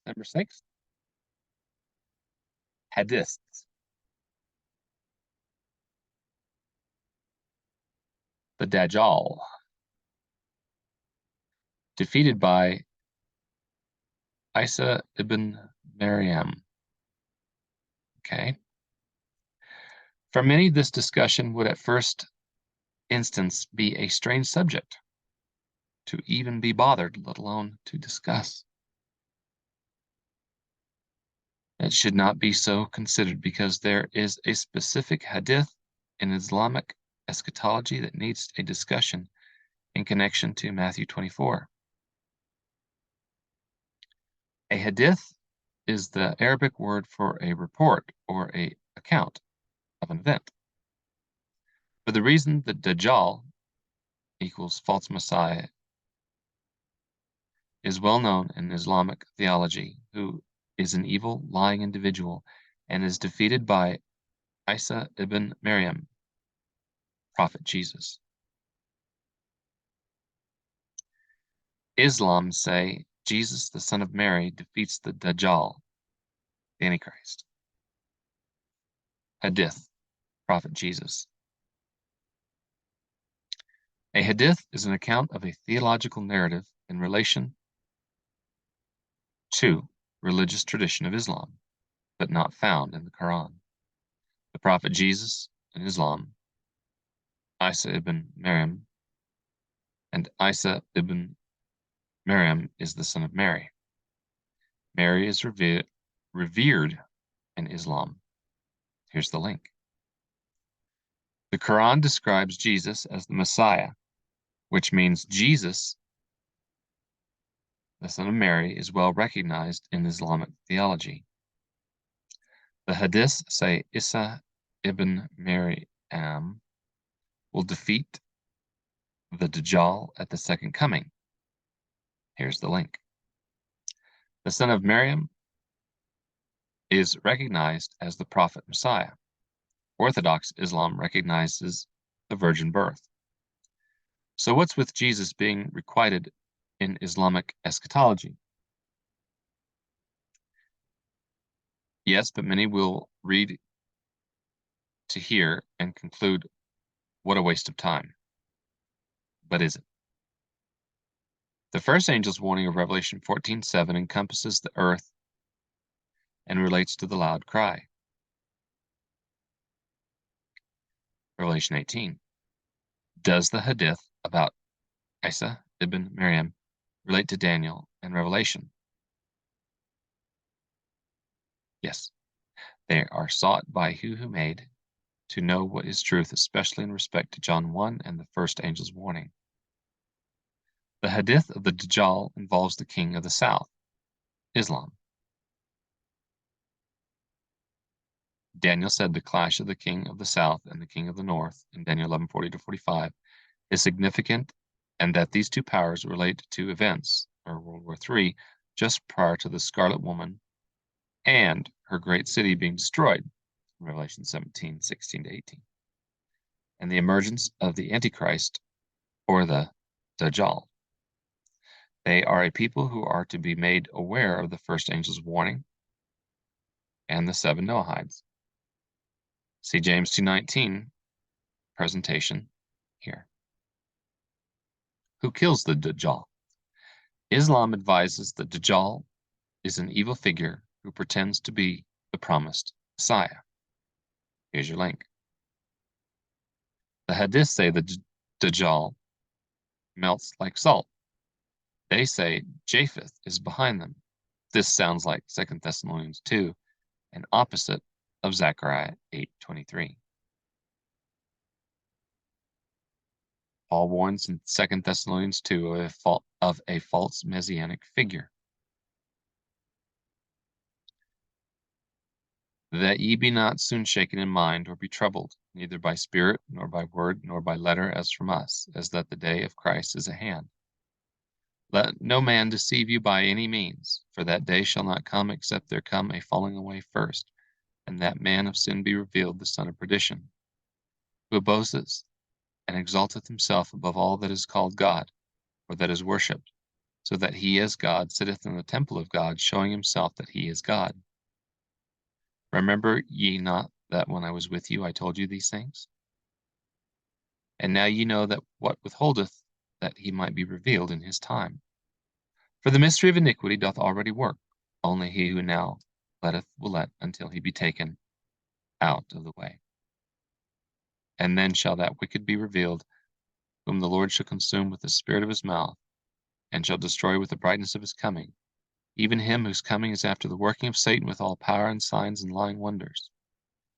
Number 6, HADITHS. The DAJJAL, defeated by Isa ibn Maryam. Okay. For many, this discussion would at first instance be a strange subject to even be bothered, let alone to discuss. It should not be so considered because there is a specific hadith in Islamic eschatology that needs a discussion in connection to Matthew 24. A hadith is the Arabic word for a report or an account of an event. For the reason that Dajjal equals false Messiah is well known in Islamic theology, who is an evil, lying individual and is defeated by Isa ibn Maryam, Prophet Jesus. Islam say Jesus, the son of Mary, defeats the Dajjal, the Antichrist. Hadith, Prophet Jesus. A hadith is an account of a theological narrative in relation to religious tradition of Islam, but not found in the Quran. The Prophet Jesus in Islam, Isa ibn Maryam, and Isa ibn Maryam is the son of Mary. Mary is revered in Islam. Here's the link. The Quran describes Jesus as the Messiah, which means Jesus, the son of Mary, is well recognized in Islamic theology. The hadiths say Isa ibn Maryam will defeat the Dajjal at the second coming. Here's the link. The son of Maryam is recognized as the prophet Messiah. Orthodox Islam recognizes the virgin birth. So what's with Jesus being requited in Islamic eschatology? Yes, but many will read to hear and conclude, what a waste of time. But is it? The first angel's warning of Revelation 14:7 encompasses the earth and relates to the loud cry. Revelation 18. Does the hadith about Isa ibn Maryam relate to Daniel and Revelation? Yes. They are sought by who made to know what is truth, especially in respect to John 1 and the first angel's warning. The hadith of the Dajjal involves the king of the south, Islam. Daniel said the clash of the king of the south and the king of the north in Daniel 11:40-45 is significant, and that these two powers relate to events, or World War III, just prior to the Scarlet Woman and her great city being destroyed, Revelation 17:16-18, and the emergence of the Antichrist, or the Dajjal. They are a people who are to be made aware of the first angel's warning and the 7 Noahides. See James 2:19 presentation here. Who kills the Dajjal? Islam advises that Dajjal is an evil figure who pretends to be the promised Messiah. Here's your link. The hadiths say the Dajjal melts like salt. They say Japheth is behind them. This sounds like 2 Thessalonians 2, and opposite of Zechariah 8:23. Paul warns in 2 Thessalonians 2 of a false messianic figure. That ye be not soon shaken in mind or be troubled, neither by spirit, nor by word, nor by letter as from us, as that the day of Christ is at hand. Let no man deceive you by any means, for that day shall not come except there come a falling away first, and that man of sin be revealed, the son of perdition, who boasteth and exalteth himself above all that is called God, or that is worshipped, so that he as God sitteth in the temple of God, showing himself that he is God. Remember ye not that when I was with you I told you these things? And now ye know that what withholdeth that he might be revealed in his time. For the mystery of iniquity doth already work, only he who now letteth will let until he be taken out of the way. And then shall that wicked be revealed, whom the Lord shall consume with the spirit of his mouth, and shall destroy with the brightness of his coming, even him whose coming is after the working of Satan with all power and signs and lying wonders,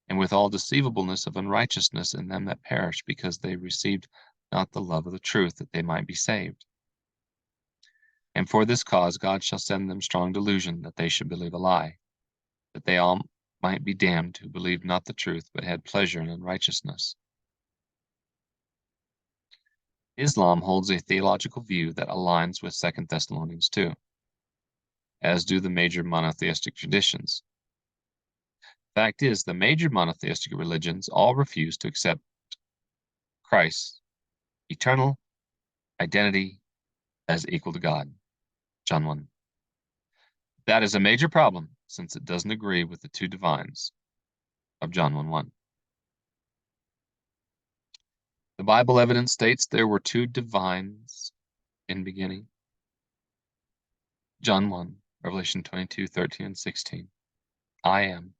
and with all deceivableness of unrighteousness in them that perish, because they received not the love of the truth, that they might be saved. And for this cause God shall send them strong delusion, that they should believe a lie, that they all might be damned who believed not the truth, but had pleasure in unrighteousness. Islam holds a theological view that aligns with 2 Thessalonians 2, as do the major monotheistic traditions. Fact is, the major monotheistic religions all refuse to accept Christ's eternal identity as equal to God. John 1. That is a major problem, since it doesn't agree with the two divines of John 1:1. The Bible evidence states there were two divines in beginning. John 1, Revelation 22:13 and 16. I am.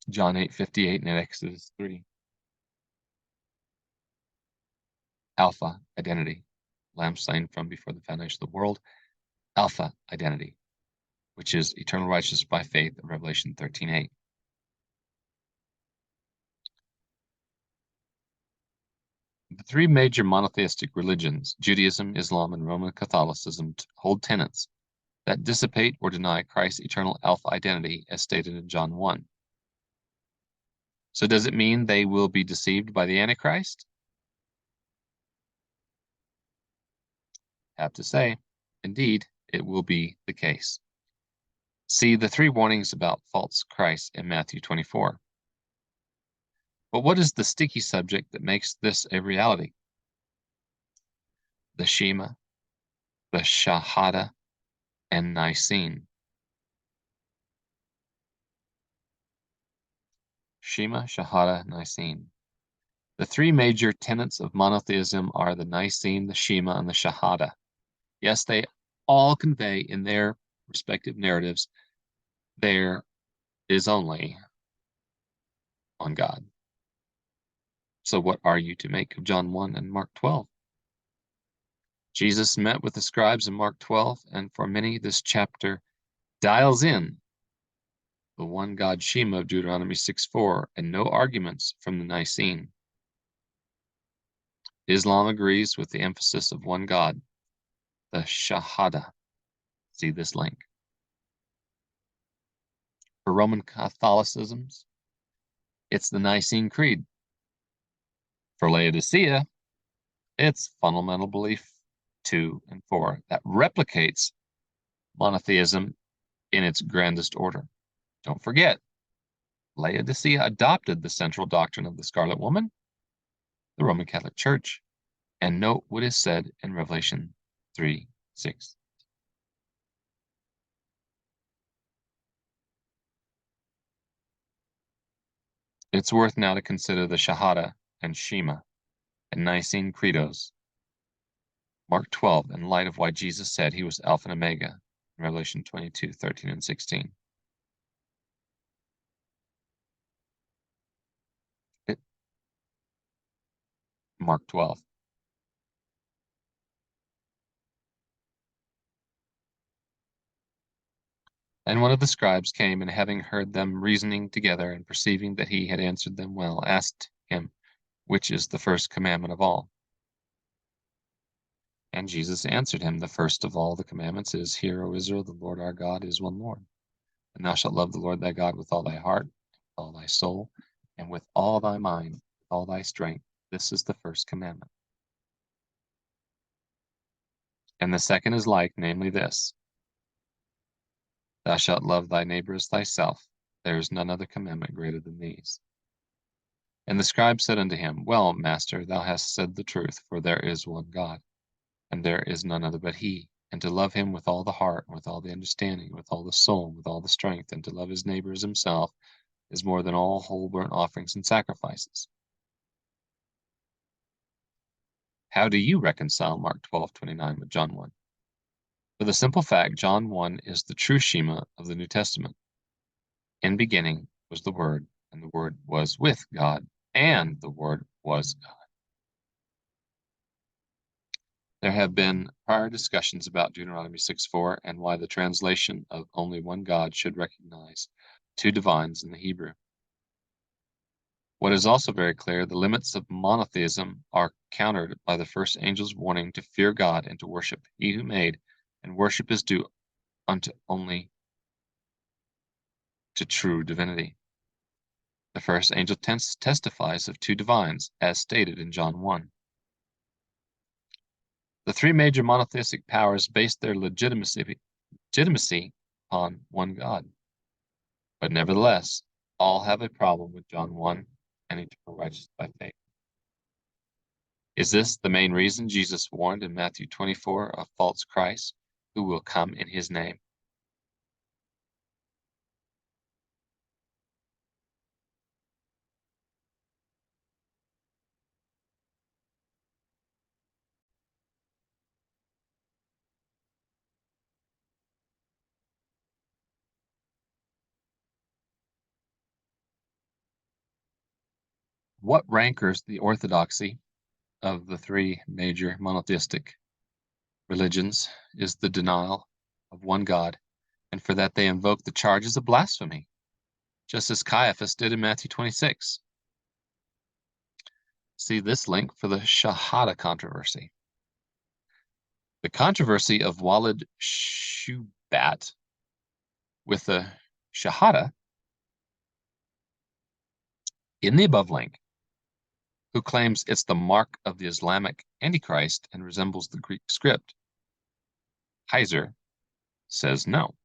John 8:58 and Exodus 3. Alpha, identity. Lamb slain from before the foundation of the world. Alpha, identity, which is eternal righteousness by faith in Revelation 13:8. The three major monotheistic religions, Judaism, Islam, and Roman Catholicism, hold tenets that dissipate or deny Christ's eternal alpha identity as stated in John 1. So does it mean they will be deceived by the Antichrist? Have to say, indeed, it will be the case. See the three warnings about false Christ in Matthew 24. But what is the sticky subject that makes this a reality? The Shema, the Shahada, and Nicene. Shema, Shahada, Nicene. The three major tenets of monotheism are the Nicene, the Shema, and the Shahada. Yes, they all convey in their respective narratives there is only one God. So what are you to make of John 1 and Mark 12? Jesus met with the scribes in Mark 12, and for many this chapter dials in the one God Shema of Deuteronomy 6:4, and no arguments from the Nicene. Islam agrees with the emphasis of one God, the Shahada. See this link. For Roman Catholicisms, it's the Nicene Creed. For Laodicea, it's fundamental belief 2 and 4 that replicates monotheism in its grandest order. Don't forget, Laodicea adopted the central doctrine of the Scarlet Woman, the Roman Catholic Church, and note what is said in Revelation 3:6. It's worth now to consider the Shahada and Shema and Nicene Credos. Mark 12, in light of why Jesus said he was Alpha and Omega in Revelation 22:13 and 16. Mark 12. And one of the scribes came, and having heard them reasoning together, and perceiving that he had answered them well, asked him, which is the first commandment of all? And Jesus answered him, the first of all the commandments is, Hear, O Israel, the Lord our God is one Lord. And thou shalt love the Lord thy God with all thy heart, with all thy soul, and with all thy mind, with all thy strength. This is the first commandment. And the second is like, namely this, Thou shalt love thy neighbor as thyself. There is none other commandment greater than these. And the scribe said unto him, Well, master, thou hast said the truth, for there is one God, and there is none other but he, and to love him with all the heart, with all the understanding, with all the soul, with all the strength, and to love his neighbor as himself is more than all whole burnt offerings and sacrifices. How do you reconcile Mark 12:29 with John 1? For the simple fact, John 1 is the true Shema of the New Testament. In beginning was the Word, and the Word was with God, and the Word was God. There have been prior discussions about Deuteronomy 6:4 and why the translation of only one God should recognize two divines in the Hebrew. What is also very clear, the limits of monotheism are countered by the first angel's warning to fear God and to worship he who made, and worship is due unto only to true divinity. The first angel testifies of two divines, as stated in John 1. The three major monotheistic powers base their legitimacy on one God. But nevertheless, all have a problem with John 1 and eternal righteousness by faith. Is this the main reason Jesus warned in Matthew 24 of false Christ who will come in his name? What rankers the orthodoxy of the three major monotheistic religions is the denial of one God, and for that they invoke the charges of blasphemy, just as Caiaphas did in Matthew 26. See this link for the Shahada controversy. The controversy of Walid Shubat with the Shahada in the above link, who claims it's the mark of the Islamic Antichrist and resembles the Greek script. Heiser says no.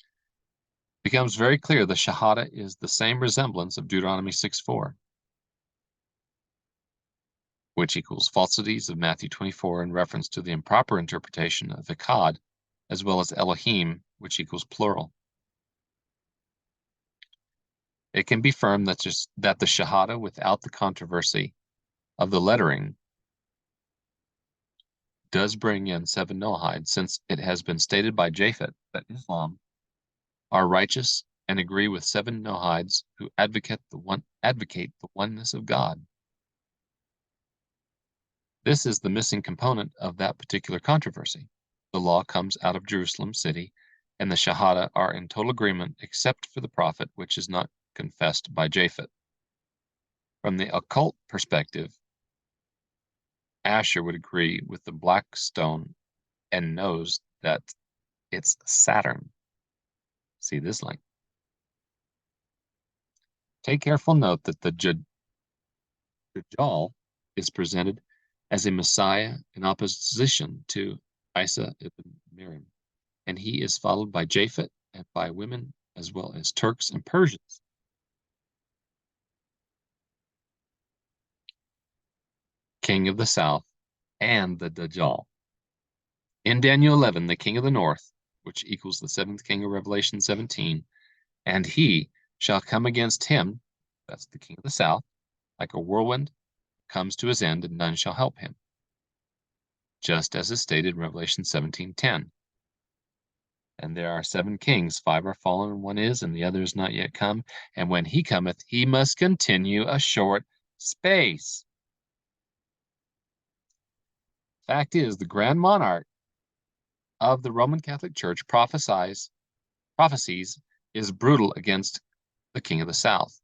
It becomes very clear the Shahada is the same resemblance of Deuteronomy 6:4, which equals falsities of Matthew 24 in reference to the improper interpretation of Echad, as well as Elohim, which equals plural. It can be affirmed that the Shahada without the controversy of the lettering does bring in 7 Noahide, since it has been stated by Japhet that Islam are righteous and agree with 7 Noahides who advocate the oneness of God. This is the missing component of that particular controversy. The law comes out of Jerusalem city, and the Shahada are in total agreement except for the prophet, which is not confessed by Japhet. From the occult perspective, Asher would agree with the black stone and knows that it's Saturn. See this link. Take careful note that the DAJJAL is presented as a Messiah in opposition to Isa ibn Miriam, and he is followed by Japhet and by women as well as Turks and Persians. King of the South and the DAJJAL. In Daniel 11, the king of the north, which equals the 7th king of Revelation 17, and he shall come against him, that's the king of the south, like a whirlwind comes to his end, and none shall help him. Just as is stated in Revelation 17:10. And there are 7 kings, 5 are fallen, and 1 is, and the other is not yet come. And when he cometh, he must continue a short space. Fact is, the grand monarch of the Roman Catholic Church prophecies is brutal against the king of the south.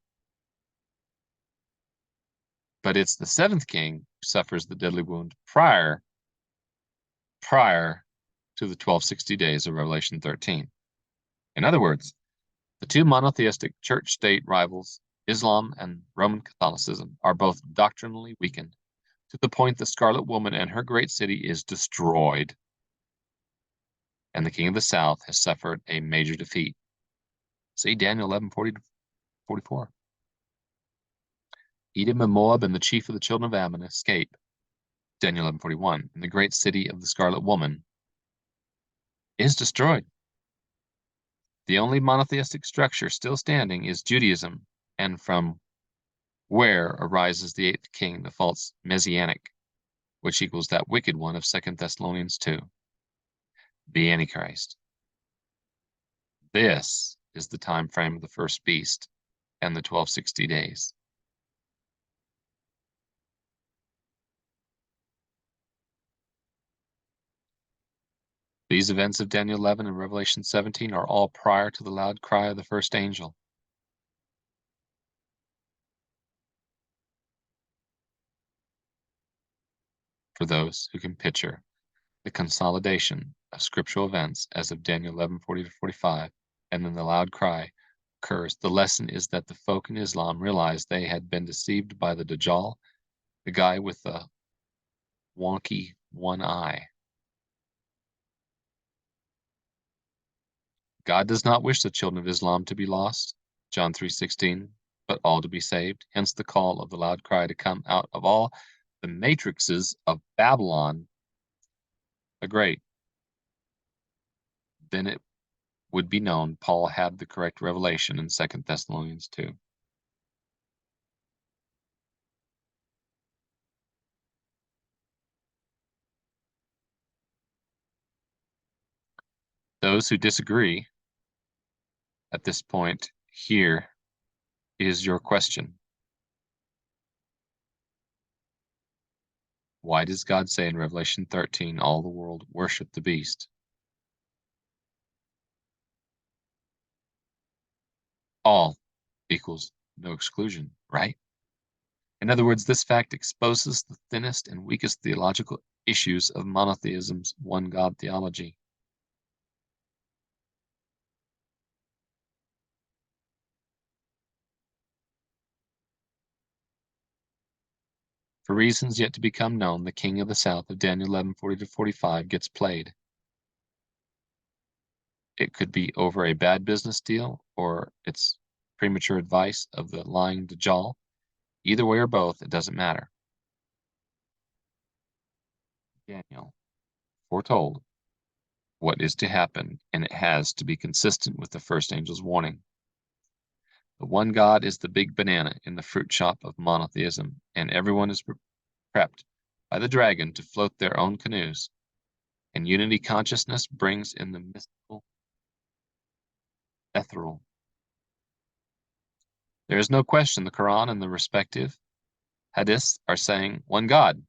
But it's the 7th king who suffers the deadly wound prior to the 1260 days of Revelation 13. In other words, the two monotheistic church-state rivals, Islam and Roman Catholicism, are both doctrinally weakened to the point the Scarlet Woman and her great city is destroyed, and the king of the south has suffered a major defeat. See Daniel 11:40-44. Edom and Moab and the chief of the children of Ammon escape. Daniel 11:41. And the great city of the Scarlet Woman is destroyed. The only monotheistic structure still standing is Judaism, and from where arises the eighth king, the false Messianic, which equals that wicked one of 2 Thessalonians 2, the Antichrist. This is the time frame of the first beast and the 1260 days. These events of Daniel 11 and Revelation 17 are all prior to the loud cry of the first angel. For those who can picture the consolidation of scriptural events as of Daniel 11:40 to 45, and then the loud cry occurs, the lesson is that the folk in Islam realized they had been deceived by the DAJJAL, the guy with the wonky one eye. God does not wish the children of Islam to be lost, John 3:16, but all to be saved. Hence the call of the loud cry to come out of all the matrices of Babylon the Great. Then it would be known Paul had the correct revelation in 2 Thessalonians 2. Those who disagree at this point, here is your question. Why does God say in Revelation 13, all the world worship the beast? All equals no exclusion, right? In other words, this fact exposes the thinnest and weakest theological issues of monotheism's one God theology. For reasons yet to become known, the king of the south of Daniel 11:40 to 45 gets played. It could be over a bad business deal or it's premature advice of the lying DAJJAL. Either way or both, it doesn't matter. Daniel foretold what is to happen, and it has to be consistent with the first angel's warning. The one God is the big banana in the fruit shop of monotheism, and everyone is prepped by the dragon to float their own canoes. And unity consciousness brings in the mystical ethereal. There is no question the Quran and the respective hadiths are saying one God.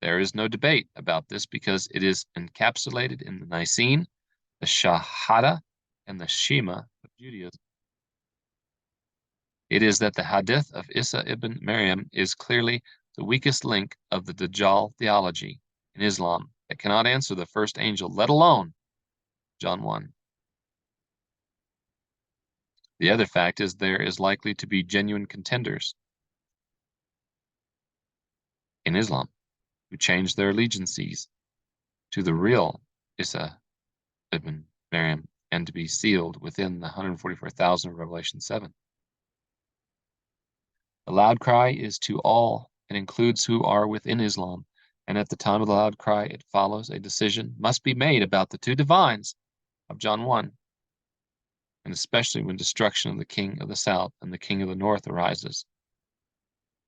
There is no debate about this because it is encapsulated in the Nicene, the Shahada, and the Shema of Judaism. It is that the Hadith of Isa ibn Maryam is clearly the weakest link of the Dajjal theology in Islam that cannot answer the first angel, let alone John 1. The other fact is there is likely to be genuine contenders in Islam who change their allegiances to the real Isa ibn Maryam and to be sealed within the 144,000 of Revelation 7. The loud cry is to all and includes who are within Islam, and at the time of the loud cry, it follows a decision must be made about the two divines of John 1, and especially when destruction of the king of the south and the king of the north arises.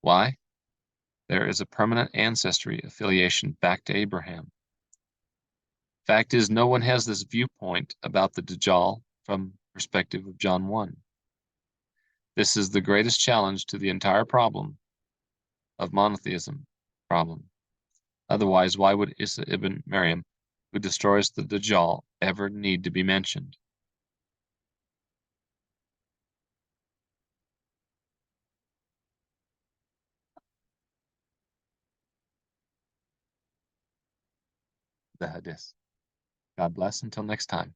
Why? There is a permanent ancestry affiliation back to Abraham. Fact is, no one has this viewpoint about the Dajjal from perspective of John 1. This is the greatest challenge to the entire problem of monotheism problem. Otherwise, why would Isa ibn Maryam, who destroys the Dajjal, ever need to be mentioned? The Hadith. God bless until next time.